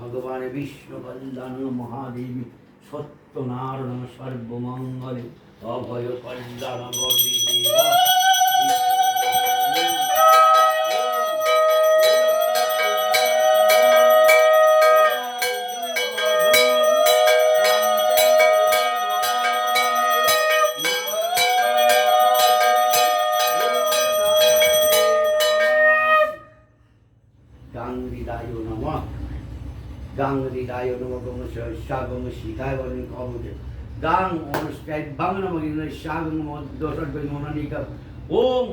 ভগবান বিষ্ণু কল্যাণ মহাদেবী সত্যনারায়ণ সর্বমঙ্গলে অভয় কল্যাণ গাঙ্গীরায় নমঃ গাঙ্গীরায় নমঃ গং সহস্রাগং সীতায় বলেন কবুজ গাং অনুষ্ঠিত বাংলামগিন শাগং মধ্যসর্গং মনানিকা ওম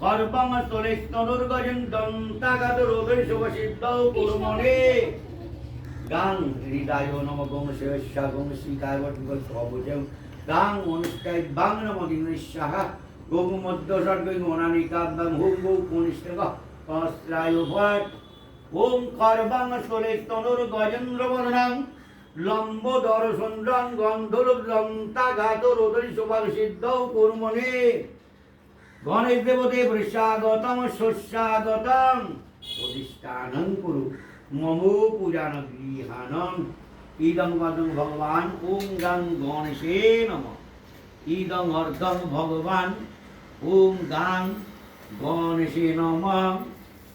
কর্বং স্তনেস্তনুর্গজং দন্তাগত রোগের শুভসিদ্ধৌ কুর্মণে গাং হৃদয় নমঃ গং সহস্রাগং সীতায় বলেন কবুজ গাং অনুষ্ঠিত বাংলামগিন শাহ গং মধ্যসর্গং মনানিকা বং হুম গৌ কনিষ্ঠক অস্ত্রায় ভট ওম কর্বাং স্তনেস্তনুর গজেন্দ্র বদনাং লম্বোদর সুন্দরং গন্ধর্বদন্তাঘাত রোদরি শোভাগ সিদ্ধৌ কুর্মণে গণেশ দেবদেব স্বাগতম সুস্বাগতম অধিষ্ঠানং কুরু মম পূজান গৃহানং ইদং পদং ভগবান ওম গাং গণেশে নমঃ ইদং অর্ধং ভগবান ওম গাং গণেশে নমঃ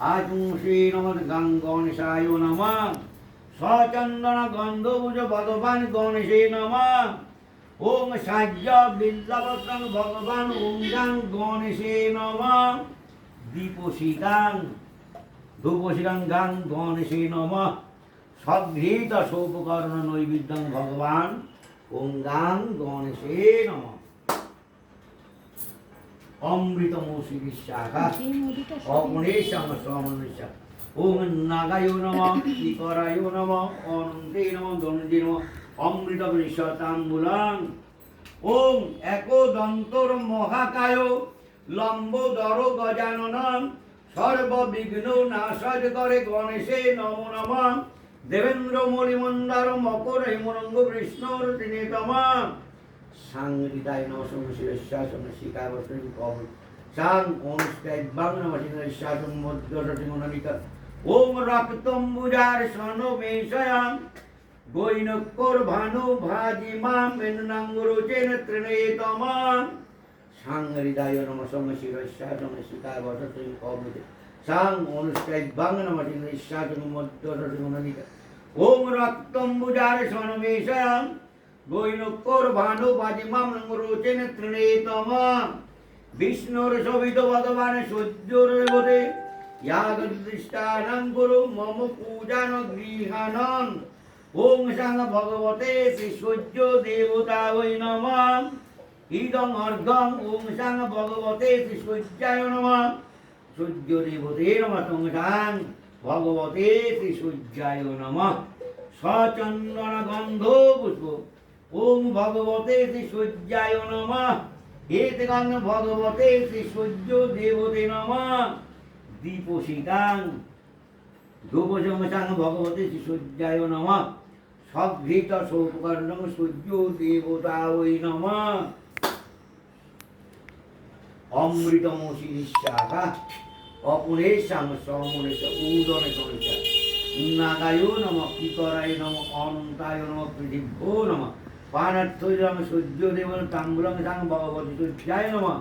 আজং শ্রী নমঃ গাং গণেশায় নমঃ সচন্দন গন্ধভুজ ভগবান গণেশে নমঃ ওম সাজ্য বিল্লপত্রং ভগবান ওম গাং গণেশে নমঃ দীপশিতাং ধূপশিতাং গাং গণেশে নমঃ সঘৃত সোপকরণ নৈবেদ্যং ভগবান ওম গাং গণেশে নমঃ অমৃতমৌষি শাখা অপনেশাম সমনুষ্যা ওম নাগায় নমঃ শিকরায় নমঃ অনন্তে নমঃ দণ্ডে নমঃ অমৃত বৃষতাম্বুলাং ওম একদন্তর মহাকায় লম্বোদর গজাননম সর্ববিঘ্ন নাশজ করে গণেশে নমো নমঃ দেবেন্দ্র মণিমন্দার মকর হেমরঙ্গ কৃষ্ণর তিনিতম সাংহৃদায় নমঃ শিরস্যাসন শিকাবস্ত্রী কবল সাং অনুষ্ঠিত বাংলাভাষী শাসন মধ্যসটি মনালিকা ওম রক্তম্বুজার সনমেশয়াম গৈনকর ভানু ভাজিমাম মেনুনাঙ্গুরুচেন ত্রিণেতম সাংহৃদায় নমঃ শিরস্যাসন শিকাবস্ত্রী কবল সাং অনুষ্ঠিত বাংলাভাষী শাসন মধ্যসটি মনালিকা ওম রক্তম্বুজার সনমেশয়াম গৈনকর ভানু ভাজিমাম রোচেন ত্রিণেতম বিষ্ণুর শোভিত ভগবান সূর্যর দেবতে ইয়াগদৃষ্টানাং গুরু মম পূজান গৃহানং ওম সাং ভগবতে শ্রী সূর্য দেবতা বৈ নমঃ ইদং অর্ঘং ওম সাং ভগবতে শ্রী সূর্যায় নমঃ সূর্য দেবতে নমঃ তং সাং ভগবতে শ্রী সূর্যায় নমঃ সচন্দন গন্ধ পুষ্প ওম ভগবতে শ্রী সূর্যায় নমঃ এতে গন্ধ ভগবতে শ্রী সূর্য দেবতে নমঃ দীপশিতাং ধূপসমসাং ভগবতে শ্রী সূর্যায় নমঃ সঘৃত সৌপকর্ণং সূর্য দেবতা ওই নমঃ অমৃতমসি শাখা অপনেশাং সমনেশ উদনে সমনেশ নাগায় নমঃ কিকরায় নমঃ অনন্তায় নমঃ পৃথিভ্যো নমঃ পানার্থৈরং সূর্যদেবং তাম্বুলং সাং ভগবতী সূর্যায় নমঃ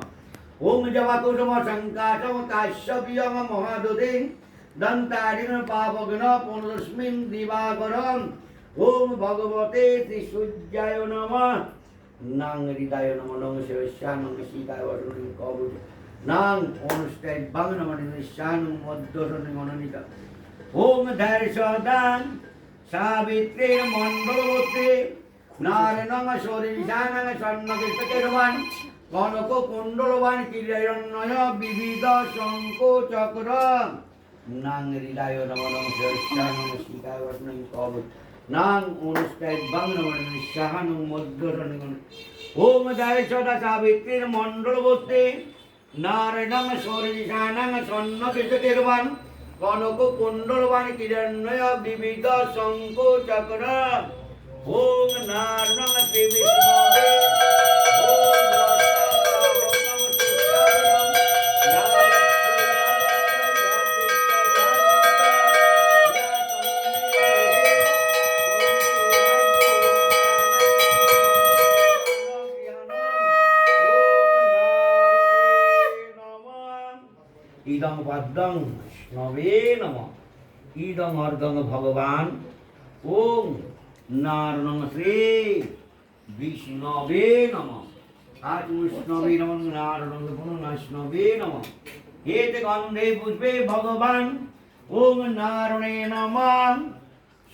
ওম জবাকুসুম সংকাশম কাশ্যপিয়ং মহাদুতিং দন্তারিণ পাবগ্ন পুনরস্মিন দিবাকরং ওম ভগবতে শ্রী সূর্যায় নমঃ নাং হৃদয় নমঃ নং শিরস্যানং সীতায় বসুনিং কবুজ নাং অনুষ্ঠিত বাংলামণি শানং মধ্যসনি মনোনীতা ওম ধৈর্যদান সাবিত্রীর মণ্ডলবর্তী নারায়ণং সরিষানং স্বর্ণকীর্তকেরবান কনক কুণ্ডলবান কিরণয় বিবিধ শঙ্খ চক্র নাং হৃদয় নমঃ নং শিরস্যানং সীতায় বসুনিং কবুজ নাং অনুষ্ঠিত বাংলামণি শাহানং মধ্যসনি ওম ধৈর্যদা সাবিত্রীর মণ্ডলবর্তী নারায়ণং সরিষানং স্বর্ণকীর্তকেরবান কনক কুণ্ডলবান কিরণয় বিবিধ শঙ্খ চক্র ওম নারায়ণ শ্রী বিষ্ণবে ওম ইদং পদ্মং বৈষ্ণবে নমঃ ইদং অর্ঘং ভগবান ওম নারায়ণ শ্রী বিষ্ণবে নমঃ আজ বৈষ্ণবে নমঃ নারায়ণ বৈষ্ণবে নমঃ এতে গন্ধে পুষ্পে ভগবান ওম নারায়ণে নমঃ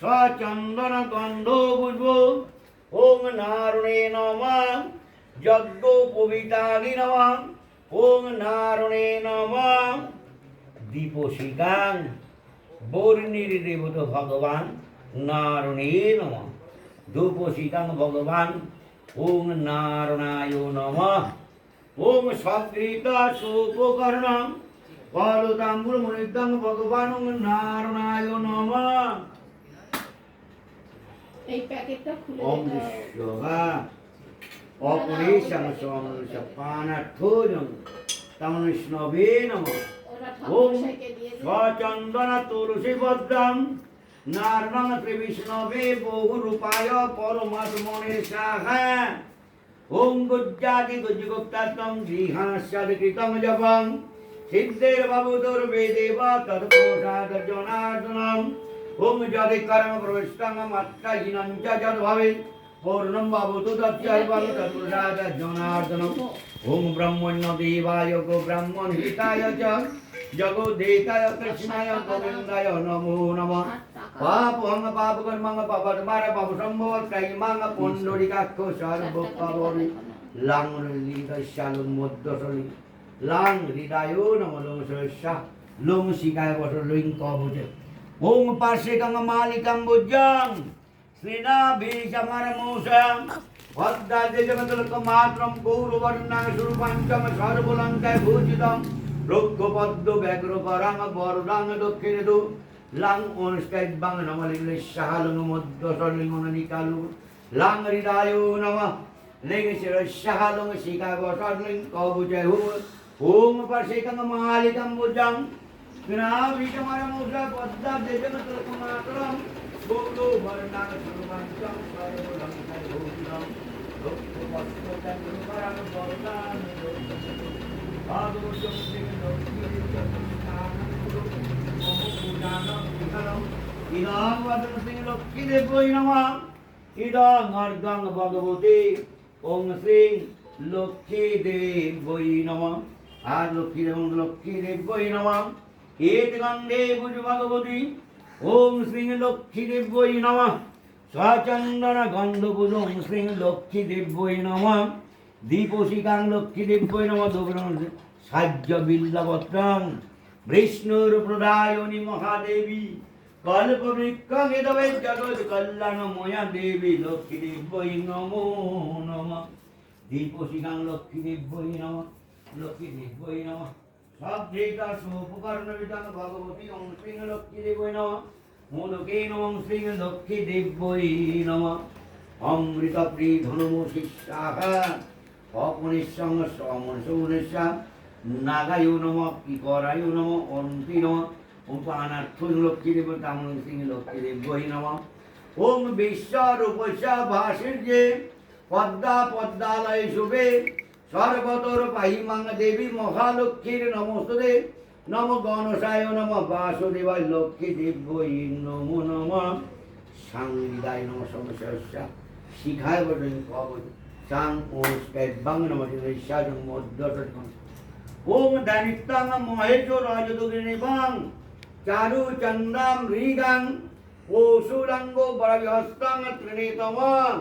সচন্দন গন্ধ পুষ্প ওম নারায়ণে নমঃ যজ্ঞ পবিতানি নমঃ ওম নারায়ণে নমঃ দীপশিখাং বর্ণির দেবত ভগবান নারায়ণে নমঃ ধূপশিখাং ভগবান ওম নারায়ণায় নমঃ ওম সকৃত সুপকর্ণং ফলতাম্বুল মুনিদং ভগবান ওম নারায়ণায় নমঃ এই প্যাকেটটা খুলে ওম দাও। বিশ্বহা অপরেশং সমস্য পানার্থোজং তমনুষ্ণবে নমঃ ওরা ওম ঠাকুরমশাইকে দিয়ে দিন। সচন্দন তুলসী পদ্মং নারায়ণ শ্রী বিষ্ণবে বহু রূপায় পরমাত্মনে সাহা ওম গুজ্জাতি গুজ্জগুপ্তাত্মং গৃহাস্যাদি কৃতং জপং সিদ্ধের বাবুদুর বেদেবা তৎপ্রসাদ জনার্দনম ওম যদি কর্ম প্রবিষ্টং মাত্রাহীনং চ যদ্ভাবে পূর্ণং ভবতু তৎসর্বং তৎপ্রসাদ জনার্দনম ওম ব্রহ্মণ্য দেবায় গো ব্রাহ্মণ হিতায় চ জগদ্দেতায় কৃষ্ণায় গোবিন্দায় নমো নমঃ পাপং পাপ কর্মং পাপদ্বার পাপ সম্ভব ত্রৈমাং পুণ্ডরিকাক্ষ সর্বপাবনি লাং হৃদয়শালং মধ্যশলি লাং হৃদয় নমঃ লং সহস্যা লং শিকায় বস লিং কবুজে ওম পার্শ্বে গঙ্গ মালিকাম বুজ্জং শ্রীনা বীজমর মৌষাম ভদ্রাদে জগতলক মাত্রম গৌরবর্ণাং সুরূপাঞ্চম সর্বলঙ্কায় ভূষিতম রুক্ষ পদ্ম ব্যাঘ্র পরাং বরদাং দক্ষিণে দু লাং অনুষ্কাইবাং নমলিলে সাহালং মধ্য সলিঙ্গনিকালু লাং হৃদয় নমঃ লিঙ্গ শির সাহালং শিখা বসলিং কবুজয় হু ওম পার্শ্বে গঙ্গ মালিকাম বুজ্জং শ্রীনা বীজমর মৌষা ভদ্রাদে জগতলক মাত্রম গৌরবর্ণাং সুরূপাঞ্চম সর্বলঙ্কায় ভূষিতম রুক্ষ পদ্ম ব্যাঘ্র পরাং বরদাং লক্ষ্মী দেবী নমঃ ইদং অর্ঘং ভগবতী ওম শ্রী লক্ষ্মী দেবী নমঃ আর লক্ষ্মী দেবী নমঃ এত গন্ধে বুঝ ভগবতী ওম শ্রী লক্ষ্মী দেবী নমঃ সচন্দন গন্ধ বুঝ ওম শ্রী লক্ষ্মী দেবী নমঃ দীপশিখাং লক্ষ্মী দেবী নমঃ দোগ্রং সাহ্য বিল্লপত্রং বিষ্ণুর প্রদায়নি মহাদেবী কল্পবৃক্ষং এদবে জগৎ কল্যাণময়া দেবী লক্ষ্মী দেবী নমো নমঃ দীপশিখাং লক্ষ্মী দেবী নমঃ লক্ষ্মী দেবী নমঃ সবৃতা সুপকর্ণবিতাং ভগবতী ওম শ্রী লক্ষ্মী দেবী নমঃ মোদকে নমঃ শ্রী লক্ষ্মী দেবী নমঃ অমৃত প্রিধনমো শিষ্যাহা অপনিঃসং সমনসৌনেশা নাগায় নমঃ কিকরায় নমঃ অন্তি নমঃ ওম পানার্থ লক্ষ্মী দেব তামন সিং লক্ষ্মী দেবী নমঃ ওম বিশ্বরূপস্য ভাসির্যে পদ্মা পদ্মালয় শুভে সর্বতর পাহিমাং দেবী মহালক্ষ্মীর নমস্তুতে নম গণসায় নমঃ বাসুদেবায় লক্ষ্মী দেবী নমো নমঃ সাংবিদায় নমঃ সমস্যা শিখায় বটন কবচ সাং ওস্কাইবাং নমঃ সাজং মধ্যসৎ ওম দানিত্তাং মহেশ রাজদুগিনিবাং চারু চন্দাম মৃগাং ওসুরাঙ্গ বরবিহস্তাং ত্রিনেতমং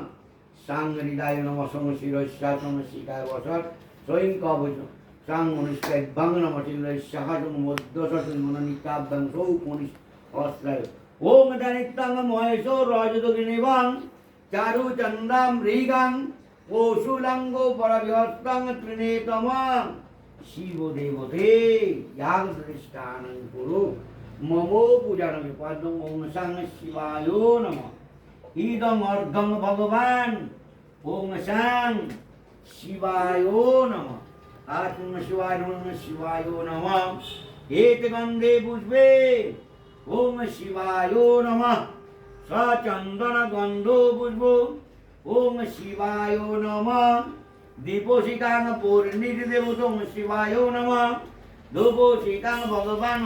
সাং হৃদয় নমঃ সমশিরস্যা সমশিকায় বসৎ স্বয়ং কবচ সাং অনুষ্কাইবাং নমঃ সাহাজং মধ্যসৎ মননিকাব্দং সৌ মনিষ অস্ত্রায় ওম দানিত্তাং মহেশ রাজদুগিনিবাং চারু চন্দাম মৃগাং ওসুলাঙ্গ বরবিহস্তাং ত্রিনেতমং শিব দেবতে যাগ দৃষ্টানং কুরু মমো পূজানমি পদ্মং ওম সাং শিবায় নমঃ ইদং অর্ঘং ভগবান ওম সাং শিবায় নমঃ আত্ম শিবায় নমঃ শিবায় নমঃ এত গন্ধে পুষ্পে ওম শিবায় নমঃ সচন্দন গন্ধ পুষ্প ওম শিবায় নমঃ দীপশিখাং পূর্ণির দেবতং শিবায় নমঃ ধূপ শীতাং ভগবান